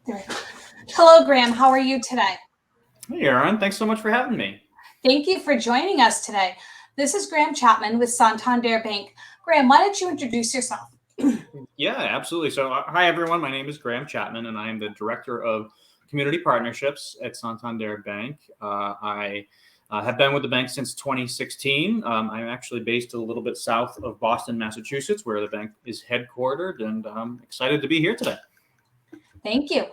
There we go. Hello, Graham. How are you today? Hey, Erin, thanks so much for having me. Thank you for joining us today. This is Graham Chapman with Santander Bank. Graham, why don't you introduce yourself? Yeah, absolutely. So, hi, everyone. My name is Graham Chapman, and I am the Director of Community Partnerships at Santander Bank. I have been with the bank since 2016. I'm actually based a little bit south of Boston, Massachusetts, where the bank is headquartered, and I'm excited to be here today. Thank you.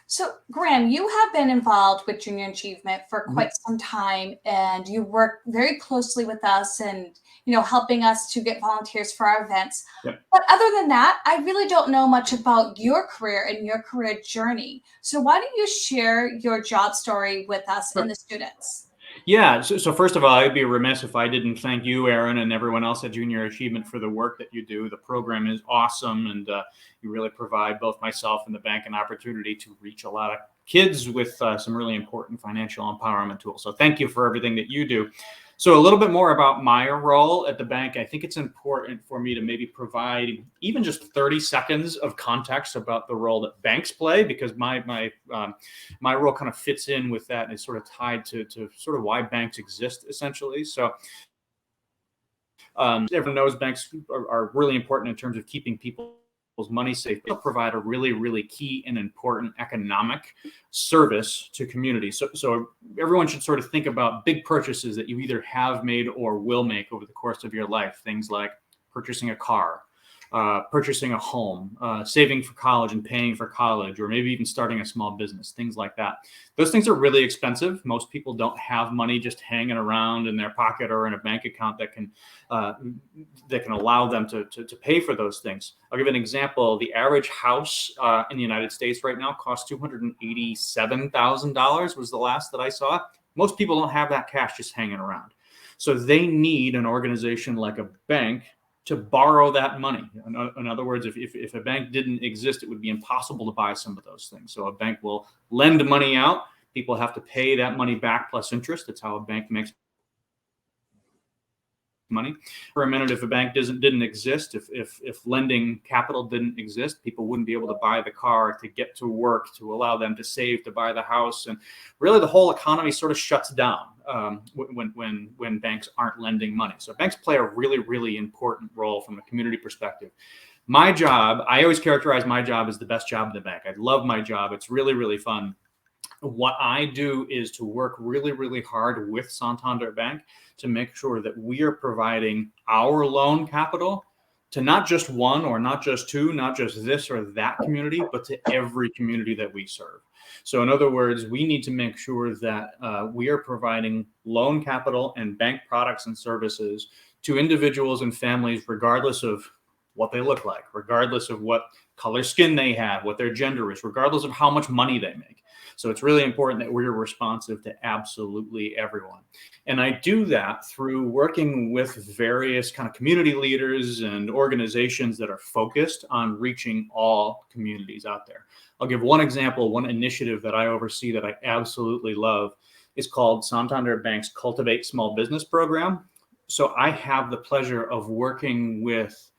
So, Graham, you have been involved with Junior Achievement for Mhm. quite some time, and you work very closely with us and, helping us to get volunteers for our events. Yep. But other than that, I really don't know much about your career and your career journey. So, why don't you share your job story with us and Sure. the students? Yeah. So first of all, I'd be remiss if I didn't thank you, Erin, and everyone else at Junior Achievement for the work that you do. The program is awesome, and you really provide both myself and the bank an opportunity to reach a lot of kids with some really important financial empowerment tools. So thank you for everything that you do. So a little bit more about my role at the bank. I think it's important for me to maybe provide even just 30 seconds of context about the role that banks play, because my role kind of fits in with that and is sort of tied to sort of why banks exist, essentially. So everyone knows banks are really important in terms of keeping people's money safe. They provide a really, really key and important economic service to communities. So everyone should sort of think about big purchases that you either have made or will make over the course of your life. Things like purchasing a car, purchasing a home, saving for college and paying for college, or maybe even starting a small business, things like that. Those things are really expensive. Most people don't have money just hanging around in their pocket or in a bank account uh, that can allow them to pay for those things. I'll give an example. The average house in the United States right now costs $287,000 was the last that I saw. Most people don't have that cash just hanging around. So they need an organization like a bank to borrow that money. In other words, if a bank didn't exist, it would be impossible to buy some of those things. So a bank will lend money out. People have to pay that money back plus interest. That's how a bank makes money. For a minute, if a bank didn't exist, if lending capital didn't exist, people wouldn't be able to buy the car, to get to work, to allow them to save, to buy the house, and really the whole economy sort of shuts down when banks aren't lending money. So banks play a really, really important role from a community perspective. My job, I always characterize my job as the best job in the bank. I love my job. It's really, really fun. What I do is to work really, really hard with Santander Bank to make sure that we are providing our loan capital to not just one or not just two, not just this or that community, but to every community that we serve. So, in other words, we need to make sure that we are providing loan capital and bank products and services to individuals and families, regardless of what they look like, regardless of what color skin they have, what their gender is, regardless of how much money they make. So it's really important that we're responsive to absolutely everyone. And I do that through working with various kind of community leaders and organizations that are focused on reaching all communities out there. I'll give one example. One initiative that I oversee that I absolutely love is called Santander Bank's Cultivate Small Business Program. So I have the pleasure of working with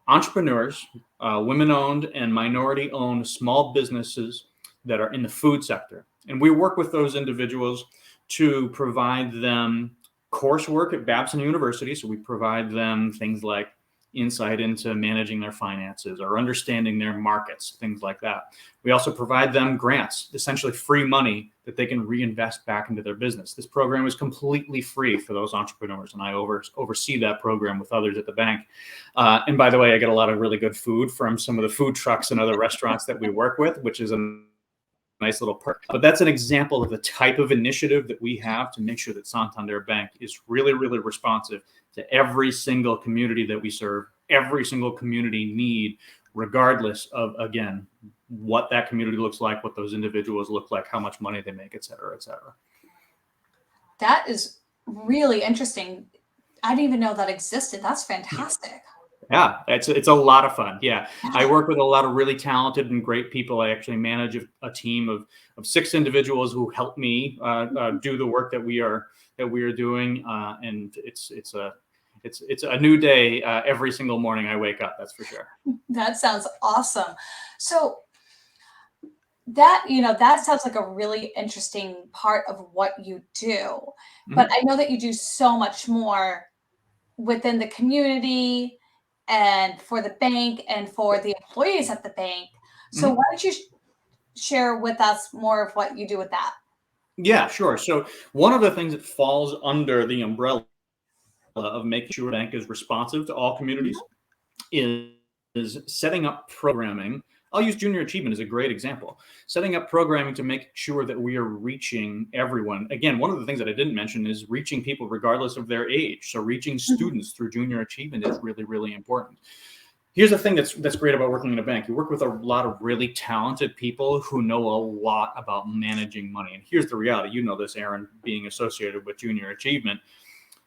entrepreneurs, women owned and minority owned small businesses that are in the food sector. And we work with those individuals to provide them coursework at Babson University. So we provide them things like insight into managing their finances or understanding their markets, things like that. We also provide them grants, essentially free money that they can reinvest back into their business. This program is completely free for those entrepreneurs, and I oversee that program with others at the bank. And by the way, I get a lot of really good food from some of the food trucks and other restaurants that we work with, which is a nice little perk. But that's an example of the type of initiative that we have to make sure that Santander Bank is really, really responsive to every single community that we serve, every single community need, regardless of, again, what that community looks like, what those individuals look like, how much money they make, et cetera, et cetera. That is really interesting. I didn't even know that existed. That's fantastic. Yeah, it's a lot of fun. Yeah, I Yeah. work with a lot of really talented and great people. I actually manage a team of 6 individuals who help me do the work that we are doing, and it's a new day every single morning I wake up. That's for sure. That sounds awesome. So, That, that sounds like a really interesting part of what you do. But Mhm. I know that you do so much more within the community and for the bank and for the employees at the bank. So Mhm. why don't you share with us more of what you do with that? Yeah, sure. So one of the things that falls under the umbrella of making sure the bank is responsive to all communities Mhm. is, is setting up programming. I'll use junior achievement as a great example. Setting up programming to make sure that we are reaching everyone. Again, one of the things that I didn't mention is reaching people regardless of their age. So reaching Mhm. students through junior achievement is really, really important. Here's the thing that's great about working in a bank. You work with a lot of really talented people who know a lot about managing money. And here's the reality. You know this, Erin, being associated with junior achievement.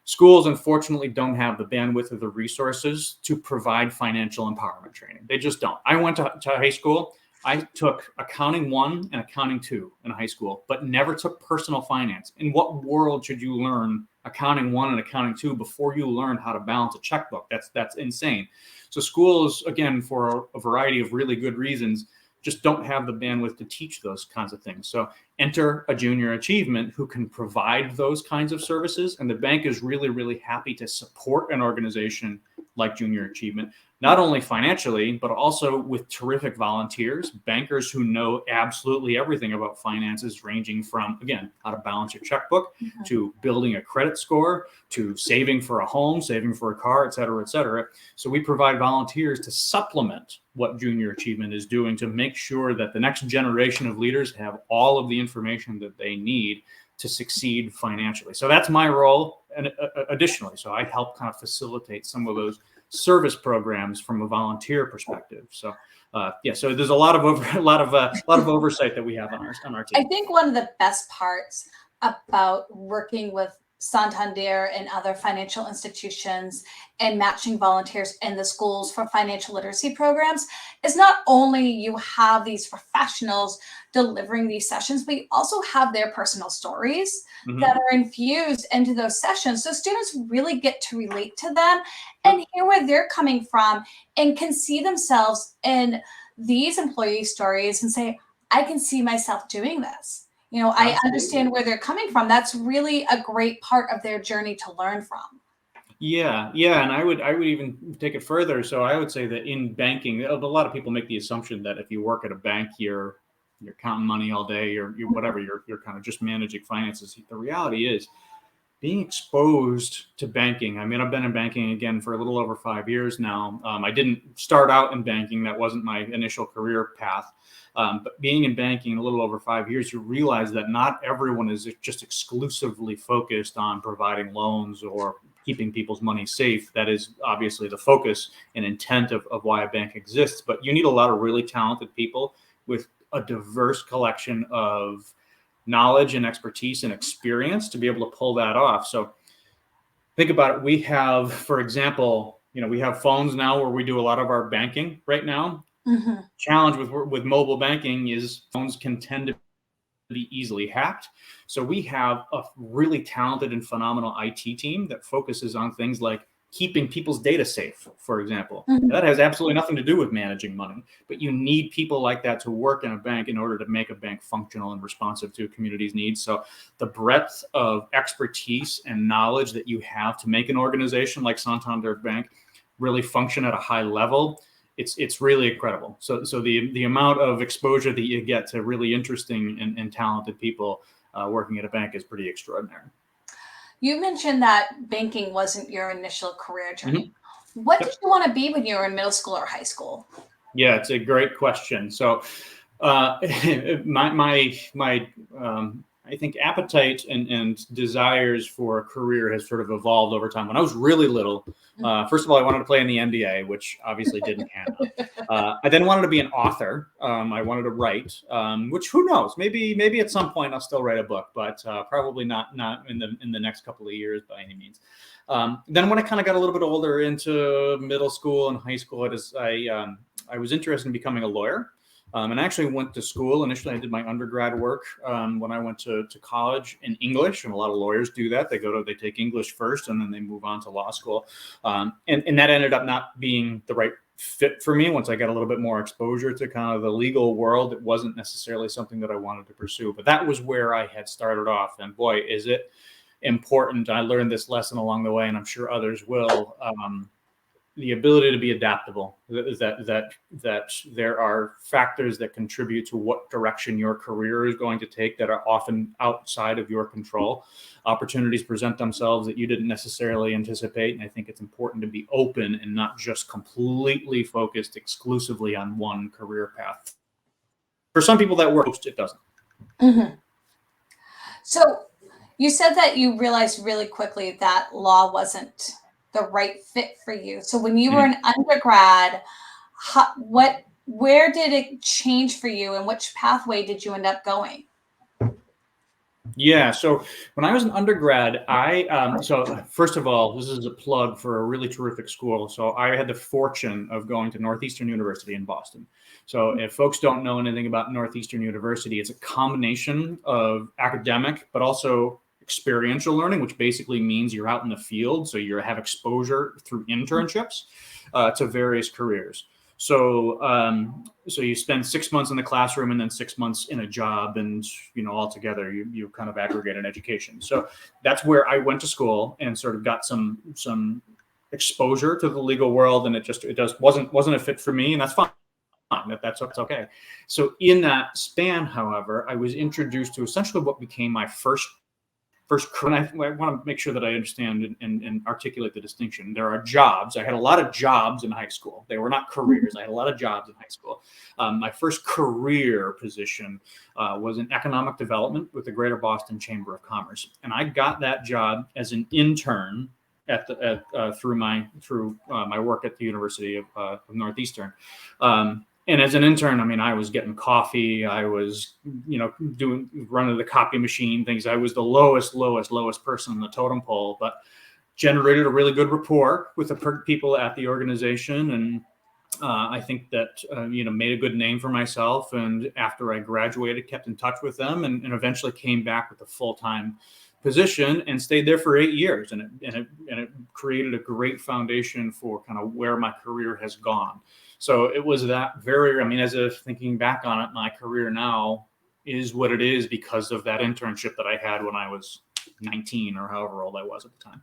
Schools, unfortunately, don't have the bandwidth or the resources to provide financial empowerment training. They just don't. I went to high school. I took accounting 1 and accounting 2 in high school, but never took personal finance. In what world should you learn accounting 1 and accounting 2 before you learn how to balance a checkbook? That's insane. So schools, again, for a variety of really good reasons, just don't have the bandwidth to teach those kinds of things. So enter a junior achievement who can provide those kinds of services. And the bank is really, really happy to support an organization like Junior Achievement, not only financially, but also with terrific volunteers, bankers who know absolutely everything about finances, ranging from, again, how to balance your checkbook Mhm. to building a credit score to saving for a home, saving for a car, et cetera, et cetera. So we provide volunteers to supplement what Junior Achievement is doing to make sure that the next generation of leaders have all of the information that they need to succeed financially. So that's my role. And additionally, so I help kind of facilitate some of those service programs from a volunteer perspective. So yeah, so there's a lot of a lot of oversight that we have on our I team. think one of the best parts about working with Santander and other financial institutions and matching volunteers in the schools for financial literacy programs is not only you have these professionals delivering these sessions, but you also have their personal stories that Mm-hmm. are infused into those sessions. So students really get to relate to them Yep. and hear where they're coming from and can see themselves in these employee stories and say, I can see myself doing this. I Absolutely. understand where they're coming from. That's really a great part of their journey to learn from. Yeah, yeah, and I would even take it further. So I would say that in banking, a lot of people make the assumption that if you work at a bank, you're counting money all day, you're whatever, you're kind of just managing finances. The reality is being exposed to banking. I mean, I've been in banking again for a little over 5 years now. I didn't start out in banking; that wasn't my initial career path. But being in banking a little over 5 years, you realize that not everyone is just exclusively focused on providing loans or keeping people's money safe. That is obviously the focus and intent of why a bank exists. But you need a lot of really talented people with a diverse collection of knowledge and expertise and experience to be able to pull that off. So think about it. We have, for example, we have phones now where we do a lot of our banking right now. Mhm. Challenge with mobile banking is phones can tend to be easily hacked. So we have a really talented and phenomenal IT team that focuses on things like keeping people's data safe, for example. Mhm. That has absolutely nothing to do with managing money, but you need people like that to work in a bank in order to make a bank functional and responsive to a community's needs. So the breadth of expertise and knowledge that you have to make an organization like Santander Bank really function at a high level, it's really incredible. So the amount of exposure that you get to really interesting and talented people working at a bank is pretty extraordinary. You mentioned that banking wasn't your initial career journey. Mhm. What did Yep. you want to be when you were in middle school or high school? Yeah, it's a great question. So, uh, my I think appetite and desires for a career has sort of evolved over time. When I was really little, first of all, I wanted to play in the NBA, which obviously didn't pan out. I then wanted to be an author. I wanted to write, which who knows? Maybe at some point I'll still write a book, but probably not in the next couple of years by any means. Then when I kind of got a little bit older into middle school and high school, I was interested in becoming a lawyer. And I actually went to school. Initially, I did my undergrad work when I went to college in English, and a lot of lawyers do that. They take English first, and then they move on to law school. And that ended up not being the right fit for me. Once I got a little bit more exposure to kind of the legal world, it wasn't necessarily something that I wanted to pursue. But that was where I had started off. And boy, is it important. I learned this lesson along the way, and I'm sure others will. The ability to be adaptable, that there are factors that contribute to what direction your career is going to take that are often outside of your control. Opportunities present themselves that you didn't necessarily anticipate. And I think it's important to be open and not just completely focused exclusively on one career path. For some people that works, it doesn't. Mm-hmm. So you said that you realized really quickly that law wasn't the right fit for you. So when you were an undergrad, where did it change for you, and which pathway did you end up going? Yeah. So when I was an undergrad, so first of all, this is a plug for a really terrific school. So I had the fortune of going to Northeastern University in Boston. So if folks don't know anything about Northeastern University, it's a combination of academic, but also experiential learning, which basically means you're out in the field. So you have exposure through internships to various careers. So so you spend 6 months in the classroom and then 6 months in a job, and altogether you kind of aggregate an education. So that's where I went to school and sort of got some exposure to the legal world, and it wasn't a fit for me, and that's fine. That's okay. So in that span, however, I was introduced to essentially what became my first career. And I want to make sure that I understand and articulate the distinction. There are jobs. I had a lot of jobs in high school. They were not careers. I had a lot of jobs in high school. My first career position was in economic development with the Greater Boston Chamber of Commerce, and I got that job as an intern through my work at the University of Northeastern. And as an intern, I mean, I was getting coffee. I was, running the copy machine things. I was the lowest person on the totem pole, but generated a really good rapport with the people at the organization. And I think that, made a good name for myself. And after I graduated, kept in touch with them and eventually came back with a full-time position and stayed there for 8 years. And it created a great foundation for kind of where my career has gone. So it was as of thinking back on it, my career now is what it is because of that internship that I had when I was 19 or however old I was at the time.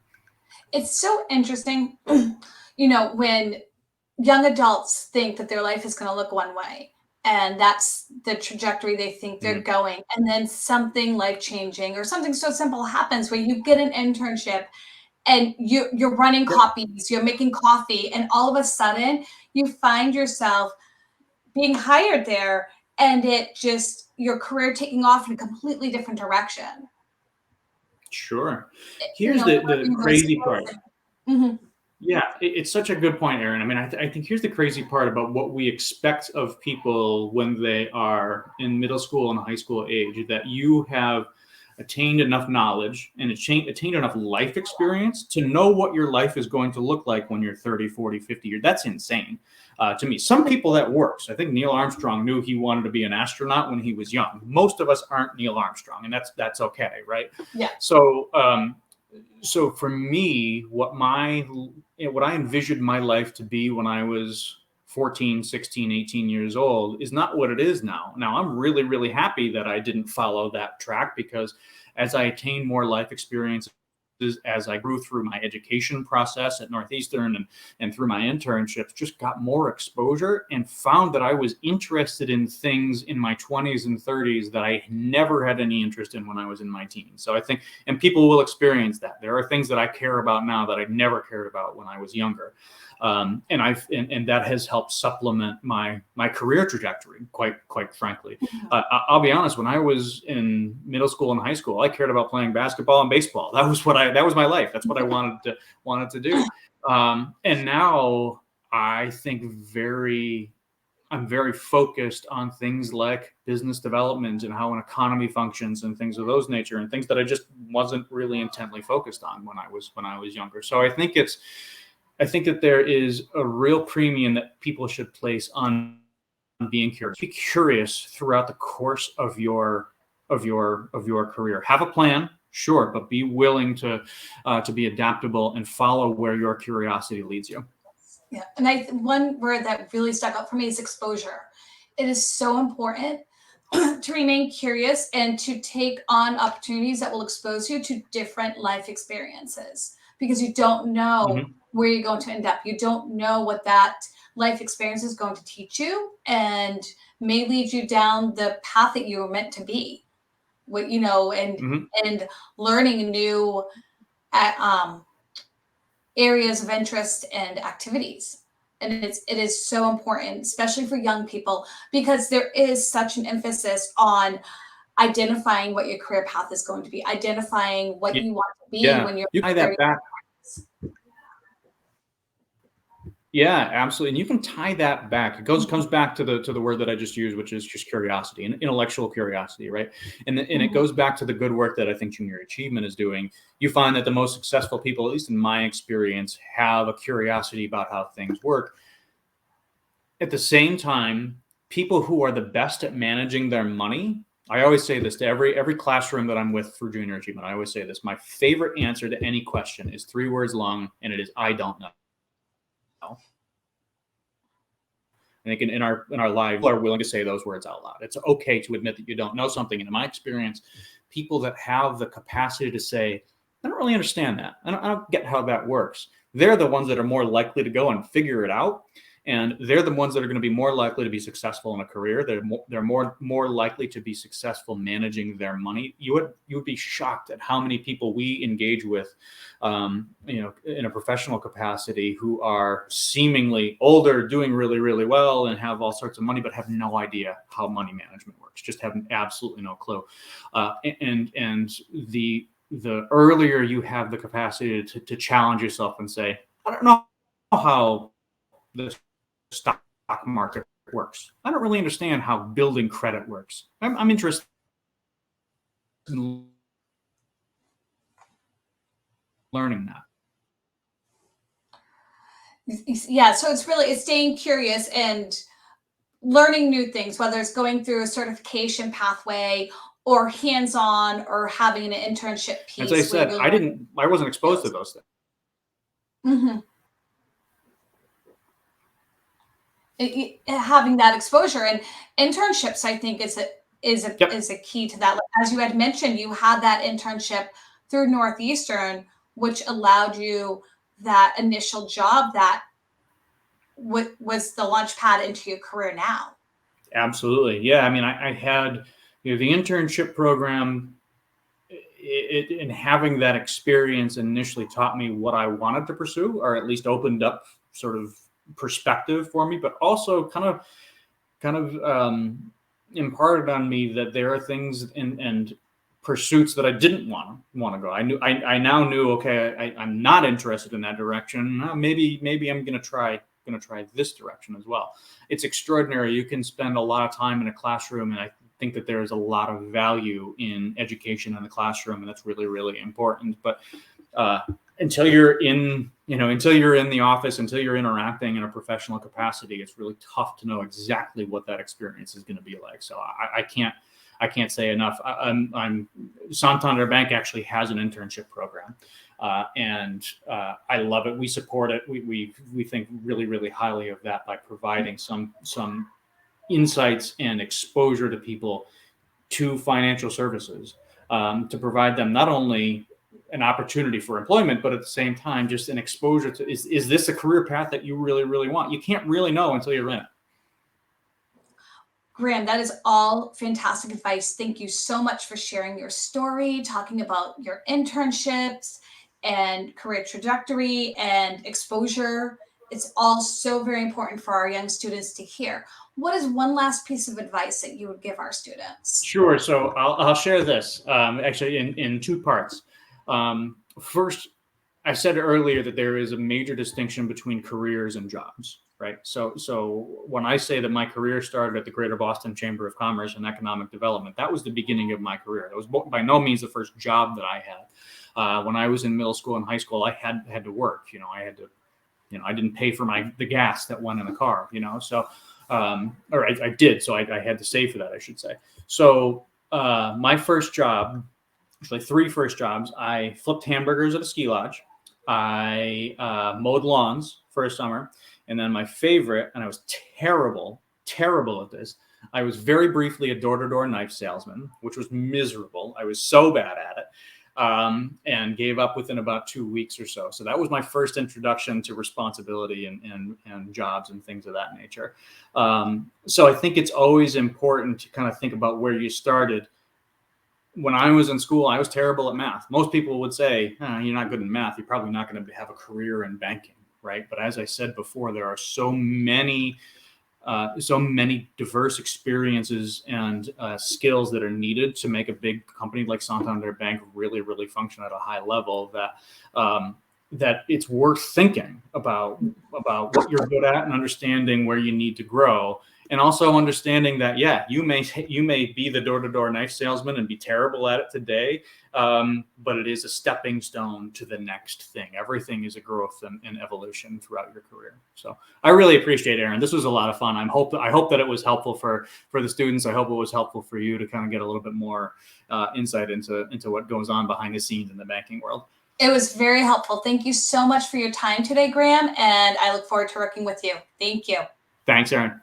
It's so interesting, when young adults think that their life is going to look one way, and that's the trajectory they think they're going. And then something life-changing or something so simple happens where you get an internship and you're running copies, you're making coffee, and all of a sudden you find yourself being hired there, and your career taking off in a completely different direction. Sure. Here's the crazy part. Mm-hmm. Yeah, it's such a good point, Erin. I mean, I think here's the crazy part about what we expect of people when they are in middle school and high school age, that you have attained enough knowledge and attained enough life experience to know what your life is going to look like when you're 30, 40, 50 years. That's insane to me. Some people that works. I think Neil Armstrong knew he wanted to be an astronaut when he was young. Most of us aren't Neil Armstrong, and that's okay, right? Yeah. So for me, what I envisioned my life to be when I was 14, 16, 18 years old is not what it is now. Now, I'm really, really happy that I didn't follow that track, because as I attained more life experiences, as I grew through my education process at Northeastern and through my internships, just got more exposure and found that I was interested in things in my 20s and 30s that I never had any interest in when I was in my teens. So I think, and people will experience that. There are things that I care about now that I never cared about when I was younger. And that has helped supplement my career trajectory, quite frankly. I'll be honest, when I was in middle school and high school, I cared about playing basketball and baseball. That was my life. That's what I wanted to do. And now I think I'm very focused on things like business development and how an economy functions and things of those nature, and things that I just wasn't really intently focused on when I was younger. So I think that there is a real premium that people should place on being curious. Be curious throughout the course of your career. Have a plan, sure, but be willing to be adaptable and follow where your curiosity leads you. Yeah. And one word that really stuck out for me is exposure. It is so important to remain curious and to take on opportunities that will expose you to different life experiences, because you don't know Mhm. where you're going to end up. You don't know what that life experience is going to teach you and may lead you down the path that you were meant to be. What you know, Mhm. and learning new uh, um, areas of interest and activities. And it is so important, especially for young people, because there is such an emphasis on identifying what your career path is going to be, identifying what Y- you want to be Yeah, when you're you tie that very. back. Yeah, absolutely. And you can tie that back. It comes back to the word that I just used, which is just curiosity and intellectual curiosity, right? And it Mhm. goes back to the good work that I think Junior Achievement is doing. You find that the most successful people, at least in my experience, have a curiosity about how things work. At the same time, people who are the best at managing their money, I always say this to every classroom that I'm with for Junior Achievement. I always say this. My favorite answer to any question is 3 words long, and it is I don't know. I think in our lives, people are willing to say those words out loud. It's okay to admit that you don't know something. And in my experience, people that have the capacity to say, I don't really understand that. I don't get how that works. They're the ones that are more likely to go and figure it out. And they're the ones that are going to be more likely to be successful in a career. They're more likely to be successful managing their money. You would be shocked at how many people we engage with, in a professional capacity, who are seemingly older, doing really, really well, and have all sorts of money, but have no idea how money management works. Just have absolutely no clue. And the earlier you have the capacity to challenge yourself and say, I don't know how the stock market works. I don't really understand how building credit works. I'm interested in learning that. Yeah, so it's staying curious and learning new things, whether it's going through a certification pathway or hands-on or having an internship As I piece where said, you're learning I wasn't exposed to skills. those things. Mhm. Having that exposure and internships, I think Yep, is a key to that. Like, as you had mentioned, you had that internship through Northeastern, which allowed you that initial job that was the launch pad into your career now. absolutely. Yeah, I mean, I had the internship program. And having that experience initially taught me what I wanted to pursue, or at least opened up sort of perspective for me, but also kind of imparted on me that there are things and pursuits that I didn't want to go. I now knew, okay, I'm not interested in that direction. Maybe I'm gonna try this direction as well. It's extraordinary. You can spend a lot of time in a classroom, and I think that there is a lot of value in education in the classroom, and that's really, really important. But uh, until you're in the office, until you're interacting in a professional capacity, it's really tough to know exactly what that experience is going to be like. So I can't say enough. I'm Santander Bank actually has an internship program, and I love it. We support it. We think really, really highly of that by providing some insights and exposure to people to financial services, to provide them not only an opportunity for employment, but at the same time, just an exposure to, is this a career path that you really, really want? You can't really know until you're in it. Graham, that is all fantastic advice. Thank you so much for sharing your story, talking about your internships and career trajectory and exposure. It's all so very important for our young students to hear. What is one last piece of advice that you would give our students? Sure. So I'll share this, actually in two parts. First, I said earlier that there is a major distinction between careers and jobs, right? So when I say that my career started at the Greater Boston Chamber of Commerce and Economic Development, that was the beginning of my career. It was by no means the first job that I had. When I was in middle school and high school, I had to work. I had to, I didn't pay for the gas that went in the car. So or I did, so I had to save for that, I should say. So my first job, actually three first jobs, I flipped hamburgers at a ski lodge. I mowed lawns for a summer, And then my favorite, and I was terrible at this, I was very briefly a door-to-door knife salesman, which was miserable. I was so bad at it, and gave up within about 2 weeks or so. So that was my first introduction to responsibility and jobs and things of that nature. So I think it's always important to kind of think about where you started. When I was in school, I was terrible at math. Most people would say, you're not good in math, you're probably not going to have a career in banking, right? But as I said before, there are so many diverse experiences and skills that are needed to make a big company like Santander Bank really, really function at a high level, that it's worth thinking about what you're good at and understanding where you need to grow. And also understanding that, you may be the door-to-door knife salesman and be terrible at it today, but it is a stepping stone to the next thing. Everything is a growth and evolution throughout your career. So I really appreciate it, Erin. This was a lot of fun. I hope that it was helpful for the students. I hope it was helpful for you to kind of get a little bit more insight into what goes on behind the scenes in the banking world. It was very helpful. Thank you so much for your time today, Graham, and I look forward to working with you. Thank you. Thanks, Erin.